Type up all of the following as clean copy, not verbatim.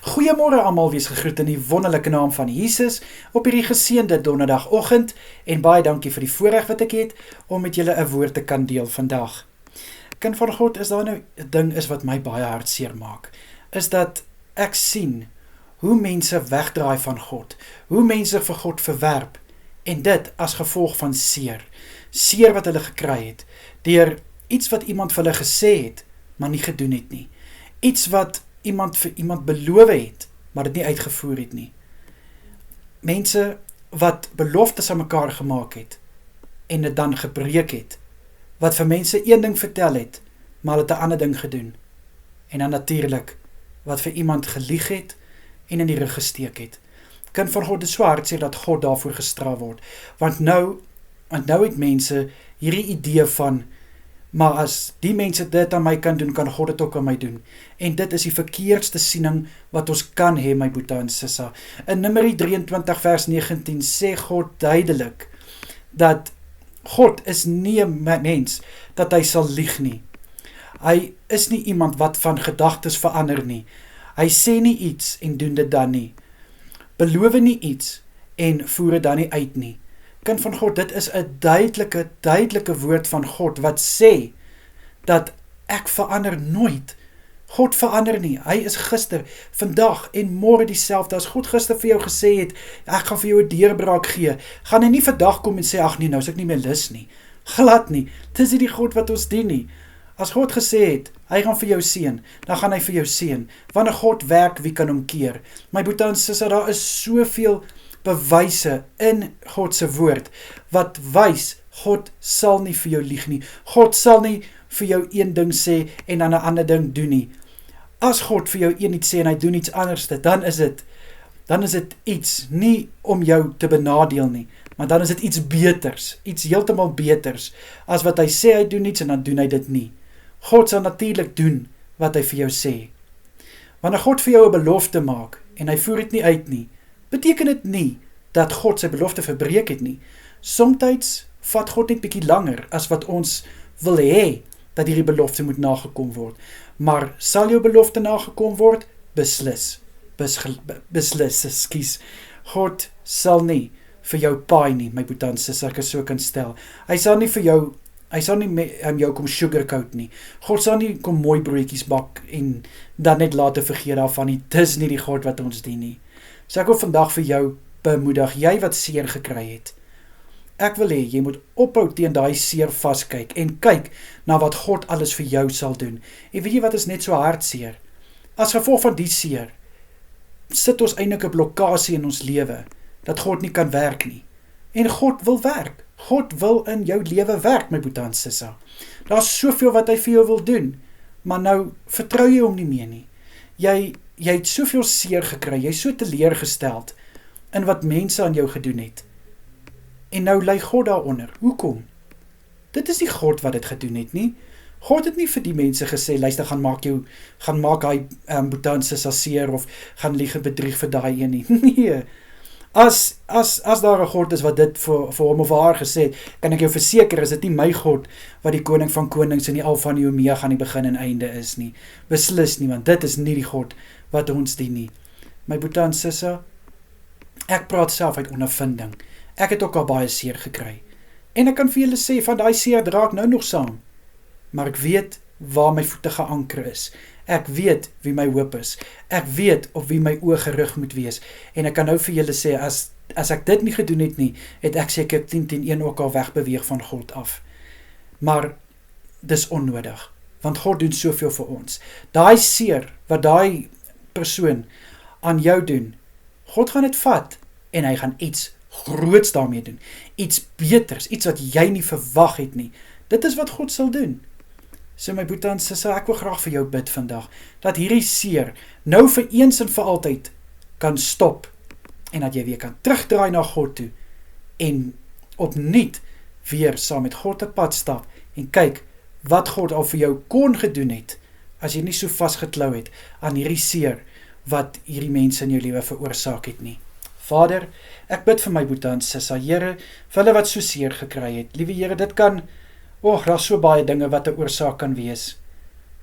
Goeiemôre almal, wees gegroet in die wonderlike naam van Jesus op hierdie geseënde donderdagoggend en baie dankie vir die voorreg wat ek het om met julle 'n woord te kan deel vandag. Kind van God, is daar nou 'n ding is wat my baie hartseer maak, is dat ek sien hoe mense wegdraai van God, hoe mense vir God verwerp en dit as gevolg van seer wat hulle gekry het, deur iets wat iemand vir hulle gesê het, maar nie gedoen het nie. Iets wat iemand vir iemand beloof het, maar dit nie uitgevoer het nie. Mense wat beloftes aan mekaar gemaak het, en dit dan gebreek het, wat vir mense een ding vertel het, maar het 'n ander ding gedoen. En dan natuurlik, wat vir iemand gelieg het, en in die rug gesteek het. Kind van God, is so hartseer dat God daarvoor gestraf word, want nou het mense hierdie idee van, maar as die mense dit aan my kan doen, kan God dit ook aan my doen. En dit is die verkeerdste siening wat ons kan hê, my boete en sissa. In Numeri 23 vers 19 sê God duidelik, dat God is nie 'n mens, dat hy sal lieg nie. Hy is nie iemand wat van gedagtes verander nie. Hy sê nie iets en doen dit dan nie. Beloof nie iets en voer dit dan nie uit nie. Kind van God, dit is 'n duidelike woord van God, wat sê, dat ek verander nooit. God verander nie, hy is gister, vandag en môre dieselfde. As God gister vir jou gesê het, ek gaan vir jou 'n deurbraak gee, gaan hy nie vandag kom en sê, ag nee, nou is ek nie meer lus nie. Glad nie, dit is nie die God wat ons dien nie. As God gesê het, hy gaan vir jou seën, dan gaan hy vir jou seën. Wanneer God werk, wie kan hom keer? My boete en sisse, daar is soveel bewyse in God se woord, wat wys, God sal nie vir jou lieg nie. God sal nie vir jou een ding sê, en dan 'n ander ding doen nie. As God vir jou een iets sê, en hy doen iets anders, dan is dit iets, nie om jou te benadeel nie, maar dan is dit iets beters, iets heeltemal beters, as wat hy sê, hy doen iets, en dan doen hy dit nie. God sal natuurlik doen, wat hy vir jou sê. Wanneer God vir jou 'n belofte maak, en hy voer dit nie uit nie, beteken dit nie, dat God sy belofte verbreek het nie. Somtyds vat God net bietjie langer, as wat ons wil hê, dat hierdie belofte moet nagekom word. Maar sal jou belofte nagekom word? Beslis. God sal nie vir jou paai nie, my boete en sisse, ek is so kan stel. Hy sal nie jou kom sugarcoat nie. God sal nie kom mooi broodjies bak, en dan net later vergeet daarvan nie. Dis nie die God wat ons dien nie. So ek wil vandag vir jou bemoedig, jy wat seer gekry het. Ek wil hê, jy moet ophou teen daai seer vaskyk, en kyk na wat God alles vir jou sal doen. En weet jy wat is net so hartseer? As gevolg van die seer, sit ons eintlik 'n blokkasie in ons lewe, dat God nie kan werk nie. En God wil werk. God wil in jou lewe werk, my boete en sissa. Daar's soveel wat hy vir jou wil doen, maar nou vertrou jy hom nie meer nie. Jy het soveel seer gekry, jy is so teleurgesteld in wat mense aan jou gedoen het. En nou lê God daaronder. Hoekom? Dit is nie God wat dit gedoen het nie. God het nie vir die mense gesê, luister, gaan maak hy boete en sissa seer, of gaan lieg en bedrieg vir daai een nie. Nee. As daar 'n God is wat dit vir hom of haar gesê het, kan ek jou verseker, is dit nie my God wat die koning van konings en die Alfa en die Omega aan die begin en einde is nie. Beslis nie, want dit is nie die God wat ons dien nie. My boete en sisse, ek praat self uit ondervinding. Ek het ook al baie seer gekry. En ek kan vir julle sê, van daai seer dra ek nou nog saam. Maar ek weet waar my voete geanker is. Ek weet wie my hoop is. Ek weet op wie my oë gerig moet wees. En ek kan nou vir julle sê, as ek dit nie gedoen het nie, het ek seker 10-1 ook al wegbeweeg van God af. Maar dis onnodig, want God doen soveel vir ons. Daai seer wat daai persoon aan jou doen, God gaan dit vat, en hy gaan iets groots daarmee doen. Iets beters, iets wat jy nie verwag het nie. Dit is wat God sal doen. So my boete en sisse, ek wil graag vir jou bid vandag, dat hierdie seer nou vir eens en vir altyd kan stop, en dat jy weer kan terugdraai na God toe, en opnuut weer saam met God 'n pad stap, en kyk wat God al vir jou kon gedoen het, as jy nie so vasgeklou het aan hierdie seer, wat hierdie mense in jou lewe veroorsaak het nie. Vader, ek bid vir my boete en sissa, Here, vir hulle wat so seer gekry het. Liewe Here, dit kan, daar's so baie dinge wat 'n oorsaak kan wees.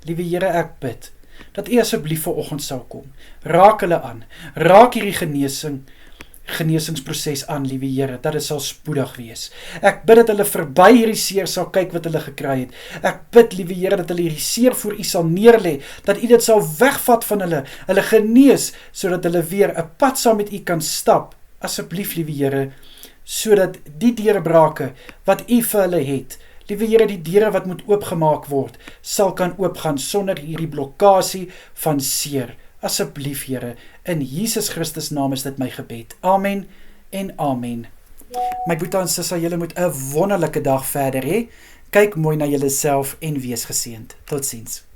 Liewe Here, ek bid, dat U asseblief vanoggend sal kom. Raak hulle aan, raak hierdie genesingsproses aan, liewe Here, dat dit sal spoedig wees. Ek bid dat hulle verby hierdie seer sal kyk wat hulle gekry het. Ek bid, liewe Here, dat hulle hierdie seer voor U sal neerlê, dat U dit sal wegvat van hulle genees, sodat hulle weer 'n pad saam met U kan stap. Asseblief, liewe Here, sodat die deurbrake wat U vir hulle het, liewe Here, die deure wat moet oopgemaak word, sal kan oopgaan sonder hierdie blokkasie van seer. Asseblief, Here, in Jesus Christus naam is dit my gebed. Amen en amen. My boetie en sissa, julle moet 'n wonderlike dag verder hê. Kyk mooi na julleself en wees geseënd. Totsiens.